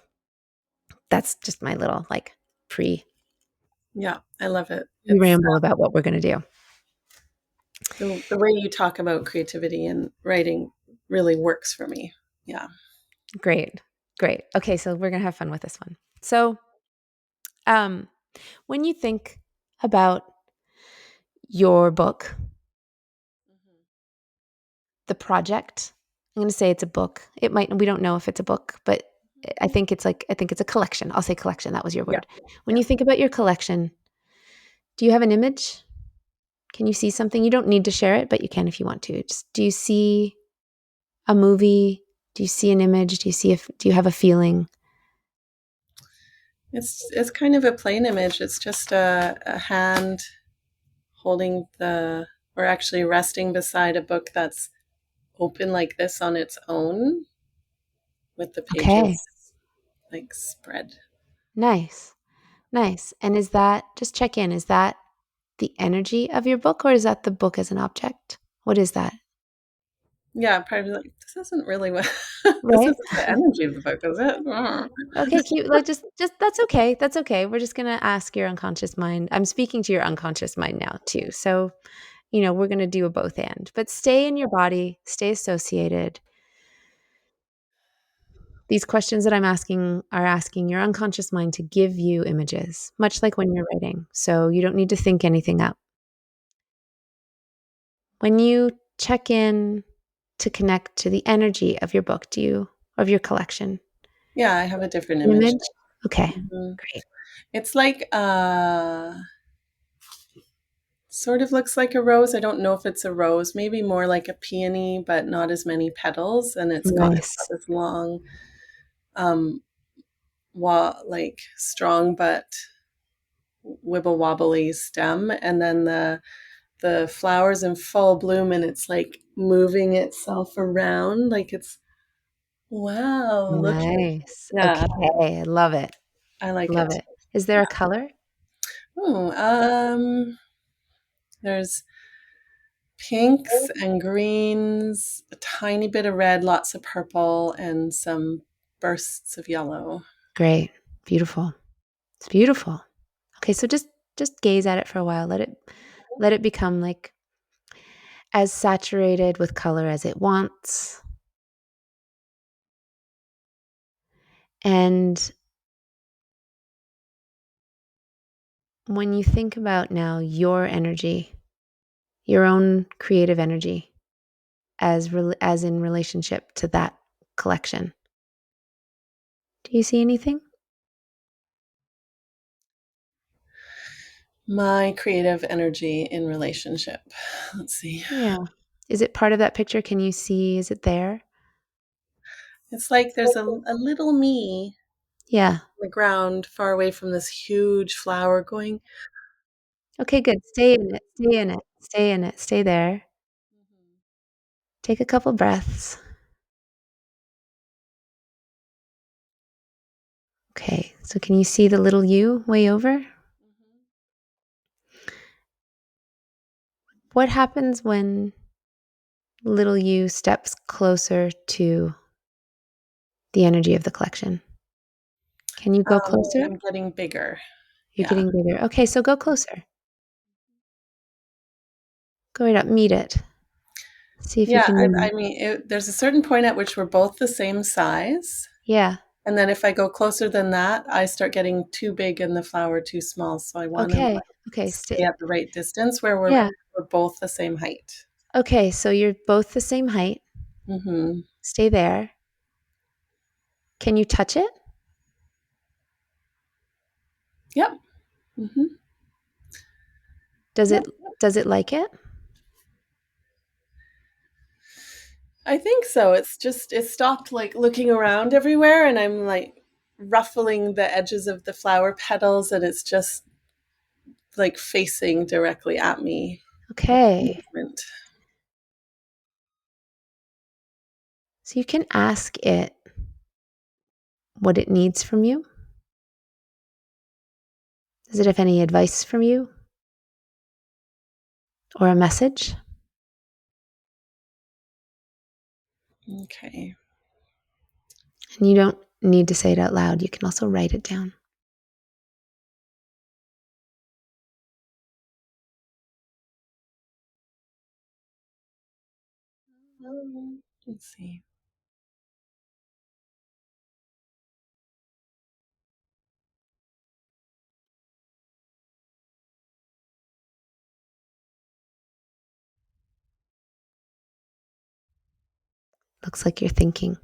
S2: that's just my little like pre
S1: Yeah, I love it. It's
S2: ramble about what we're going to do.
S1: the way you talk about creativity and writing really works for me. Yeah.
S2: Great. Great. Okay, so we're going to have fun with this one. So, um when you think about your book, the project, I'm going to say it's a book. It might, we don't know if it's a book, but I think it's a collection. I'll say collection. That was your
S1: Yeah.
S2: word. When
S1: Yeah.
S2: you think about your collection, do you have an image? Can you see something? You don't need to share it, but you can if you want to. Just, do you see a movie? Do you see an image? Do you have a feeling?
S1: It's kind of a plain image. It's just a hand holding the, or actually resting beside a book that's open like this on its own with the
S2: Okay.
S1: pages like spread.
S2: Nice. Nice. And is that, just check in, is that the energy of your book or is that the book as an object? What is that?
S1: Yeah, probably like this isn't really what this
S2: Right?
S1: isn't the energy of the book, is it?
S2: Okay, cute. Like just that's okay. That's okay. We're just gonna ask your unconscious mind. I'm speaking to your unconscious mind now too. So, we're gonna do a both and. But stay in your body, stay associated. These questions that I'm asking are asking your unconscious mind to give you images, much like when you're writing. So you don't need to think anything up. When you check in to connect to the energy of your book, of your collection,
S1: Yeah, I have a different
S2: an
S1: image.
S2: image? Okay,
S1: Mhm.
S2: great.
S1: It's like sort of looks like a rose. I don't know if it's a rose, maybe more like a peony, but not as many petals. And it's got
S2: Nice.
S1: this long, um, like strong but wibble wobbly stem, and then the flowers in full bloom, and it's like moving itself around, like it's wow. Look,
S2: Nice.
S1: yeah,
S2: Okay, I love it.
S1: I like
S2: Love
S1: it.
S2: it. Is there a color?
S1: Oh, there's pinks and greens, a tiny bit of red, lots of purple, and some bursts of yellow.
S2: Great. Beautiful. It's beautiful. Okay, so just gaze at it for a while. Let it become like as saturated with color as it wants. And when you think about now your energy, your own creative energy as in relationship to that collection, do you see anything?
S1: My creative energy in relationship. Let's see.
S2: Yeah. Is it part of that picture? Can you see? Is it there?
S1: It's like there's a little me
S2: Yeah.
S1: on the ground far away from this huge flower going.
S2: Okay, good. Stay in it. Stay in it. Stay in it. Stay there. Take a couple breaths. Okay. So can you see the little you way over? What happens when little you steps closer to the energy of the collection? Can you go closer?
S1: I'm getting bigger.
S2: You're
S1: Yeah.
S2: getting bigger. Okay, so go closer. Go right up, meet it. See if you
S1: Yeah,
S2: can meet it.
S1: I mean, there's a certain point at which we're both the same size.
S2: Yeah.
S1: And then if I go closer than that, I start getting too big and the flower too small. So I want to
S2: Okay.
S1: like
S2: Okay.
S1: stay at the right distance where
S2: Yeah.
S1: we're both the same height.
S2: Okay. So you're both the same height.
S1: Mm-hmm.
S2: Stay there. Can you touch it?
S1: Yep. Mm-hmm.
S2: Does
S1: Yep.
S2: it does it like it?
S1: I think so. It's just it stopped like looking around everywhere, and I'm like ruffling the edges of the flower petals, and it's just like facing directly at me.
S2: Okay.
S1: Movement.
S2: So you can ask it what it needs from you. Does it have any advice from you or a message?
S1: Okay.
S2: And you don't need to say it out loud. You can also write it down.
S1: Let's see.
S2: Looks like you're thinking.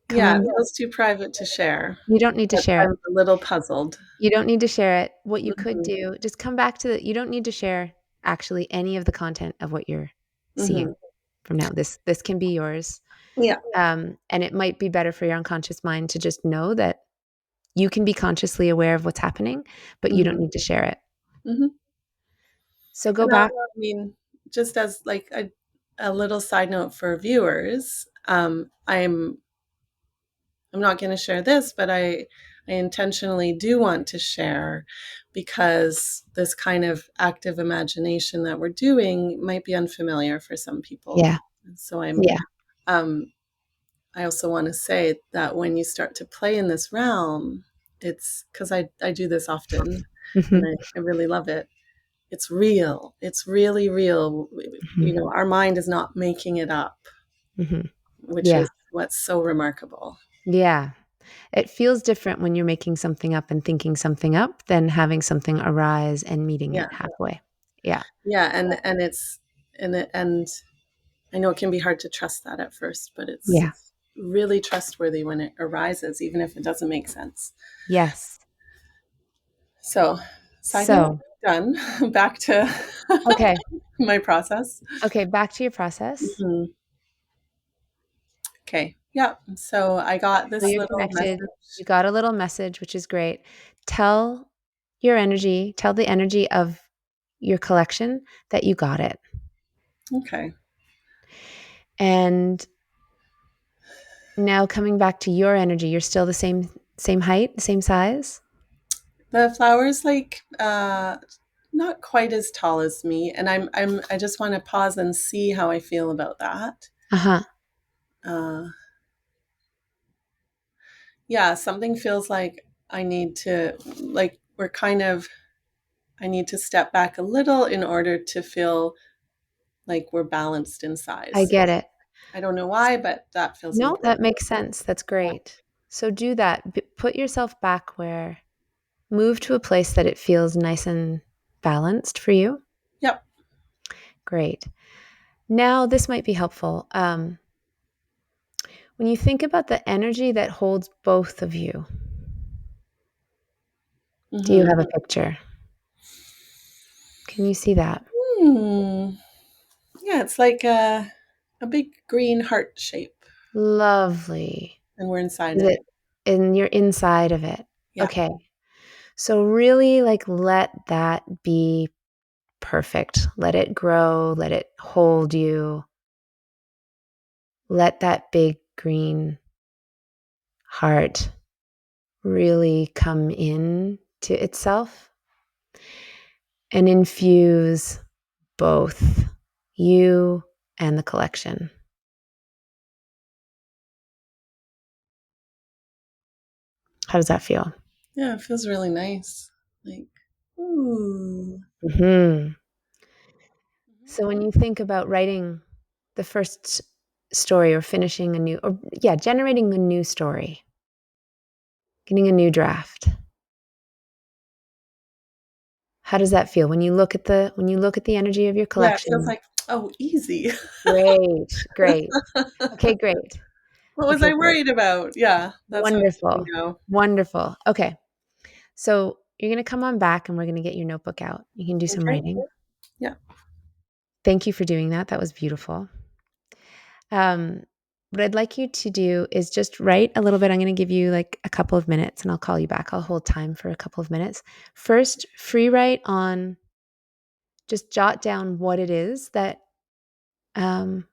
S2: Come
S1: Yeah,
S2: on
S1: it
S2: back.
S1: feels too private to share.
S2: You don't need to
S1: But
S2: share it.
S1: I'm a little puzzled.
S2: You don't need to share it. What you could
S1: Mhm,
S2: do, just come back to you don't need to share actually any of the content of what you're seeing
S1: mhm.
S2: from now. This can be yours.
S1: Yeah.
S2: And it might be better for your unconscious mind to just know that you can be consciously aware of what's happening, but you don't
S1: Mhm,
S2: need to share it.
S1: mhm.
S2: So go
S1: And
S2: back.
S1: I mean, just as like a little side note for viewers, I'm not going to share this, but I intentionally do want to share because this kind of active imagination that we're doing might be unfamiliar for some people.
S2: Yeah.
S1: And so
S2: Yeah.
S1: um, I also want to say that when you start to play in this realm, it's because I do this often and
S2: Hmm.
S1: I really love it. It's real. It's really real. You
S2: Hmm.
S1: know, our mind is not making it up,
S2: Hmm.
S1: which
S2: Yeah.
S1: is what's so remarkable.
S2: Yeah. It feels different when you're making something up and thinking something up than having something arise and meeting
S1: Yeah.
S2: it halfway. Yeah.
S1: Yeah, and it's and I know it can be hard to trust that at first, but it's
S2: Yeah.
S1: really trustworthy when it arises, even if it doesn't make sense.
S2: Yes.
S1: So, side note
S2: So,
S1: done. Back to
S2: okay.
S1: my process.
S2: Okay. Back to your process.
S1: Mhm. Okay. Yeah. So I got
S2: So
S1: this
S2: you're
S1: little
S2: connected.
S1: message.
S2: You got a little message, which is great. Tell tell the energy of your collection that you got it.
S1: Okay.
S2: And now coming back to your energy, you're still the same height, same size?
S1: The flower's like not quite as tall as me, and I just want to pause and see how I feel about that.
S2: Uh-huh.
S1: Uh, yeah, something feels like I need to like we're kind of I need to step back a little in order to feel like we're balanced in
S2: I
S1: size.
S2: get it.
S1: I don't know why, but that feels
S2: No, that
S1: important.
S2: makes sense. That's great. So do that. Put yourself back where move to a place that it feels nice and balanced for you.
S1: Yep.
S2: Great. Now, this might be helpful. When you think about the energy that holds both of you, do you
S1: Hmm.
S2: have a picture? Can you see that?
S1: Hmm. Yeah, it's like a big green heart shape,
S2: Lovely.
S1: and we're inside
S2: Is
S1: of
S2: it
S1: it.
S2: and you're inside of it?
S1: Yeah.
S2: Okay. So really like let that be perfect. Let it grow, let it hold you. Let that big green heart really come in to itself and infuse both you and the collection. How does that feel?
S1: Yeah, it feels really nice. Like, ooh.
S2: Mhm.
S1: Mhm.
S2: So when you think about writing the first story or finishing a new or yeah, generating a new story, getting a new draft. How does that feel when you look at the energy of your
S1: Yeah, it feels
S2: collection?
S1: like, oh, easy.
S2: Great, great. Okay, great.
S1: What was
S2: Okay,
S1: I
S2: great.
S1: worried about? Yeah, that's how it's
S2: Wonderful.
S1: feeling now.
S2: Wonderful. Okay. So you're gonna come on back and we're gonna get your notebook out. You can do some
S1: Okay.
S2: writing.
S1: Yeah.
S2: Thank you for doing that. That was beautiful. Um, what I'd like you to do is just write a little bit. I'm going to give you like a couple of minutes and I'll call you back. I'll hold time for a couple of minutes. First, free write on just jot down what it is that um,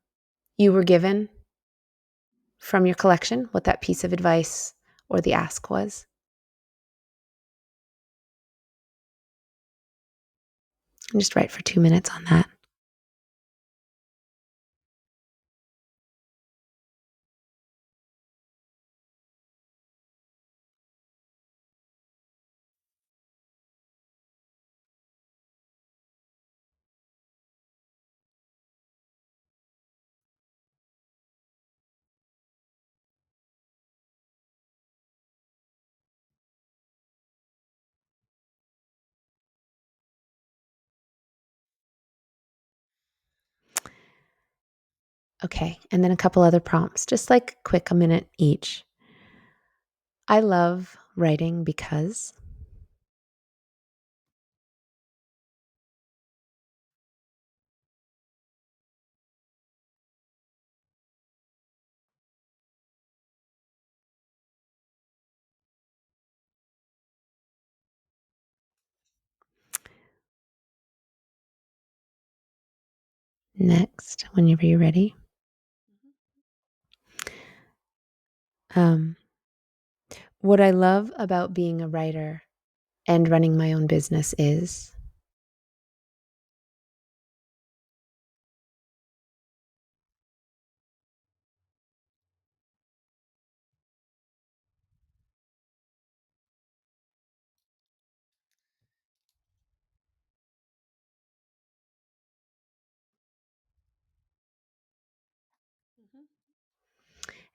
S2: you were given from your collection, what that piece of advice or the ask was. And just write for 2 minutes on that. Okay. And then a couple other prompts, just like quick, a minute each. I love writing because. Next, whenever you're ready. Um, what I love about being a writer and running my own business is.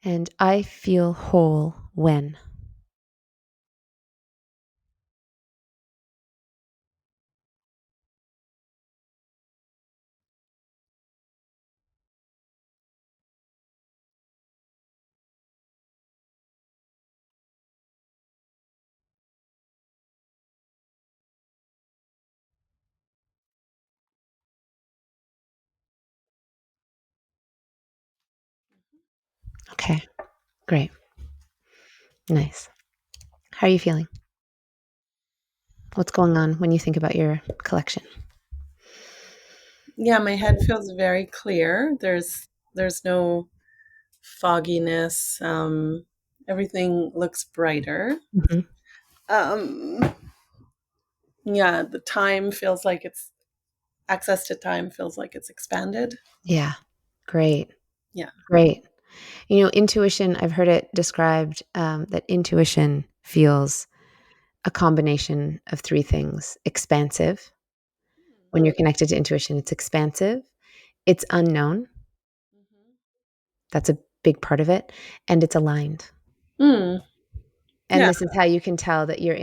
S2: And I feel whole when. Okay, great. Nice. How are you feeling? What's going on when you think about your collection?
S1: Yeah, my head feels very clear. There's no fogginess. Everything looks brighter.
S2: Mhm.
S1: Um, yeah, the time feels like it's access to time feels like it's expanded.
S2: Yeah, great.
S1: Yeah.
S2: Great. Intuition, I've heard it described that intuition feels a combination of three things: expansive. When you're connected to intuition, it's expansive, it's unknown. That's a big part of it. And it's aligned.
S1: Mm,
S2: And
S1: yeah.
S2: this is how you can tell that you're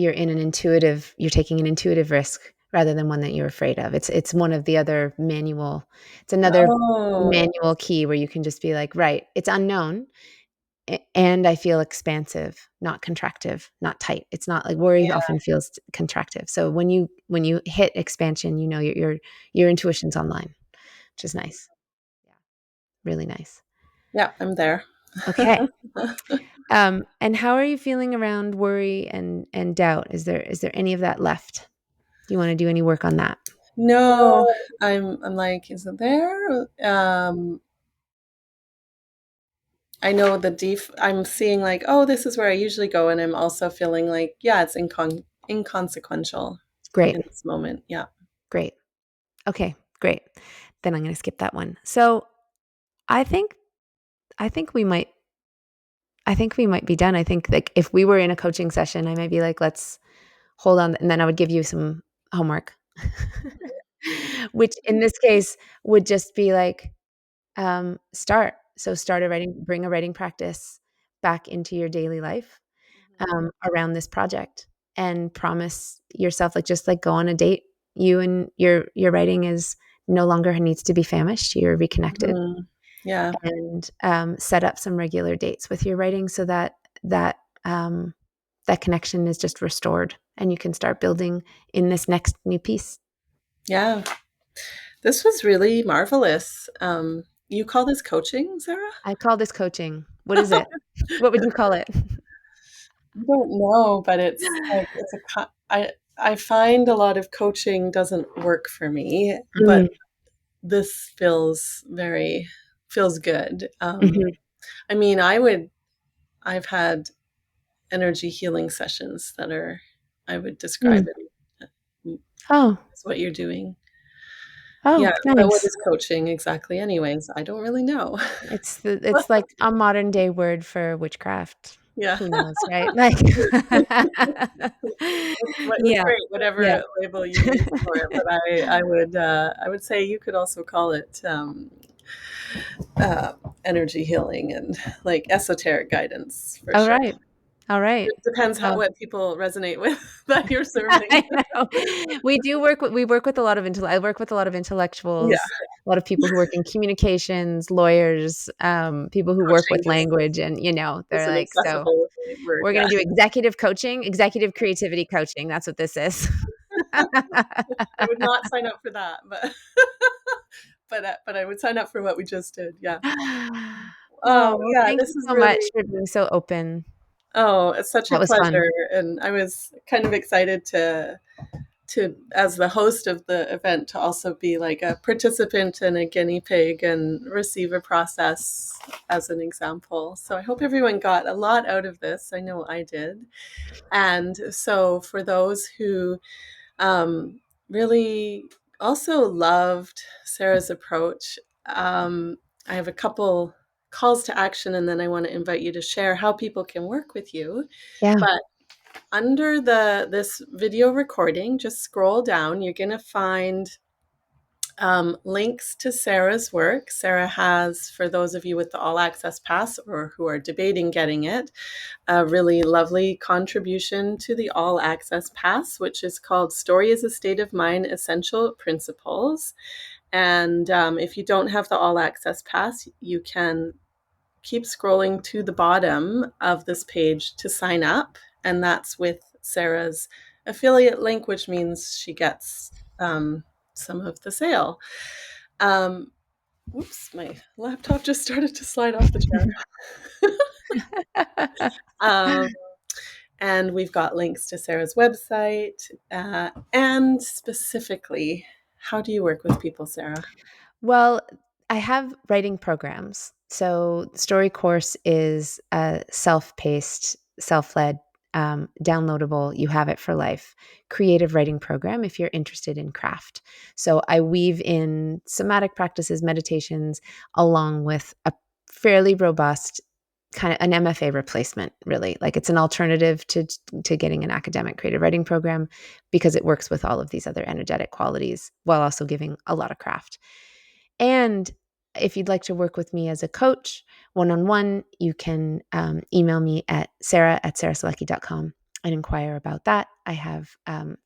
S2: taking an intuitive risk rather than one that you're afraid of. It's one of the other it's another
S1: Oh,
S2: manual key where you can just be like, right, it's unknown. And I feel expansive, not contractive, not tight. It's not like worry
S1: yeah.
S2: often feels contractive. So when you hit expansion, your intuition's online, which is nice. Yeah, really nice.
S1: Yeah, I'm there.
S2: Okay. And how are you feeling around worry and doubt? Is there any of that left? Do you want to do any work on that?
S1: No, I'm like, is it there? I know I'm seeing like, oh, this is where I usually go, and I'm also feeling like, yeah, it's inconsequential
S2: Great.
S1: in this moment. Yeah.
S2: Great. Okay, great. Then I'm going to skip that one. So, I think I think we might I think we might be done. I think like if we were in a coaching session, I might be like, let's hold on, and then I would give you some homework. Which in this case would just be like start a writing bring a writing practice back into your daily life around this project, and promise yourself, like, just like go on a date. You and your writing is no longer needs to be famished. You're reconnected,
S1: Mhm. Yeah.
S2: and set up some regular dates with your writing so that that um, that connection is just restored, and you can start building in this next new piece.
S1: Yeah. This was really marvelous. You call this coaching, Sarah?
S2: I call this coaching. What is it? What would you call it?
S1: I don't know, but it's like I find a lot of coaching doesn't work for me, but
S2: Mm,
S1: this feels good.
S2: mhm,
S1: I mean, I've had energy healing sessions that are I would describe
S2: mm.
S1: it
S2: Oh,
S1: as what you're doing.
S2: oh,
S1: Yeah, but what
S2: nice.
S1: is coaching exactly anyways? I don't really know.
S2: It's like a modern day word for witchcraft.
S1: Yeah.
S2: Who knows, right? Like,
S1: It's
S2: yeah,
S1: great,
S2: yeah.
S1: whatever label you use for it, but I would say you could also call it, uh, energy healing and, like, esoteric guidance for
S2: All
S1: sure.
S2: right. All right.
S1: It depends how
S2: Well,
S1: what people resonate with that you're serving.
S2: I know. We work with a lot of I work with a lot of
S1: Yeah,
S2: intellectuals, a lot of people who work in communications, lawyers, people who work with
S1: coaching
S2: language, and
S1: is
S2: they're
S1: an
S2: like, so
S1: accessible word,
S2: we're
S1: yeah.
S2: going to do executive coaching, executive creativity coaching. That's what this is.
S1: I would not sign up for that, but but I would sign up for what we just did, yeah. Oh,
S2: Oh, well,
S1: yeah,
S2: thank
S1: this
S2: you
S1: is
S2: so much
S1: really
S2: for being so open.
S1: it's such a
S2: That was fun.
S1: pleasure, and I was kind of excited to as the host of the event to also be like a participant and a guinea pig and receive a process as an example. So I hope everyone got a lot out of this. I know I did. And so for those who um, really also loved Sarah's approach, I have a couple calls to action, and then I want to invite you to share how people can work with you.
S2: Yeah.
S1: But under the this video recording, just scroll down. You're going to find links to Sarah's work. Sarah has, for those of you with the All Access Pass or who are debating getting it, a really lovely contribution to the All Access Pass, which is called Story is a State of Mind Essential Principles. And if you don't have the All Access Pass, you can keep scrolling to the bottom of this page to sign up. And that's with Sarah's affiliate link, which means she gets some of the sale. Um, Whoops, my laptop just started to slide off the chair. um, and we've got links to Sarah's website. And specifically, how do you work with people, Sarah?
S2: Well, I have writing programs. So, the story course is a self-paced, self-led, downloadable, you have it for life creative writing program if you're interested in craft. So, I weave in somatic practices, meditations, along with a fairly robust kind of an MFA replacement, really. Like it's an alternative to getting an academic creative writing program because it works with all of these other energetic qualities while also giving a lot of craft. And if you'd like to work with me as a coach one on one, you can email me at sarah@selecky.com and inquire about that. I have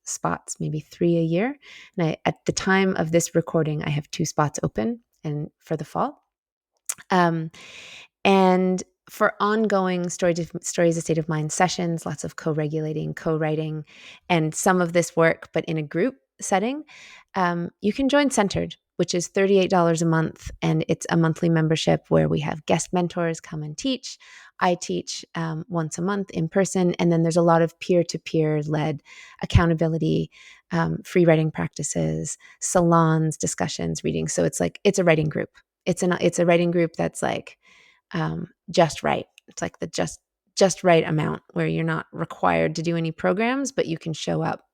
S2: spots, maybe 3 a year. And at the time of this recording, I have 2 spots open and for the fall. Um, and for ongoing stories of state of mind sessions, lots of co-regulating, co-writing, and some of this work, but in a group setting, you can join Centered, which is $38 a month. And it's a monthly membership where we have guest mentors come and teach. I teach once a month in person. And then there's a lot of peer-to-peer led accountability, free writing practices, salons, discussions, readings. So it's a writing group. It's a writing group that's like just right. It's like the just right amount where you're not required to do any programs, but you can show up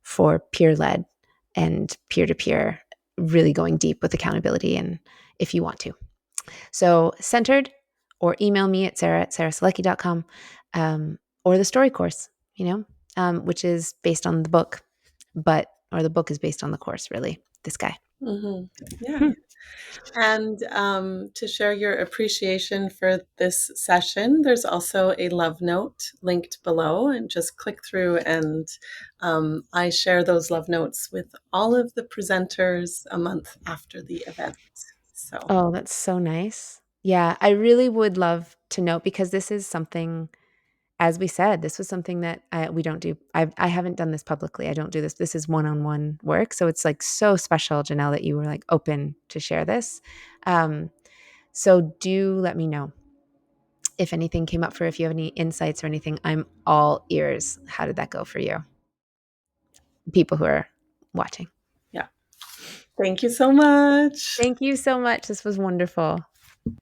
S2: for peer led and peer to peer, really going deep with accountability, and if you want to. So Centered, or email me at sarah@selecky.com, or the story course, which is based on the book, or the book is based on the course, really. This guy.
S1: Mm-hmm. Yeah. And to share your appreciation for this session, there's also a love note linked below, and just click through, and I share those love notes with all of the presenters a month after the event. So,
S2: Oh, that's so nice. Yeah, I really would love to know because this is something, as we said, this was something that we don't do. I haven't done this publicly. I don't do this. This is one-on-one work. So it's like so special, Janelle, that you were like open to share this. Um, so do let me know if anything came up, for if you have any insights or anything. I'm all ears. How did that go for you? People who are watching.
S1: yeah. Thank you so much.
S2: Thank you so much. This was wonderful.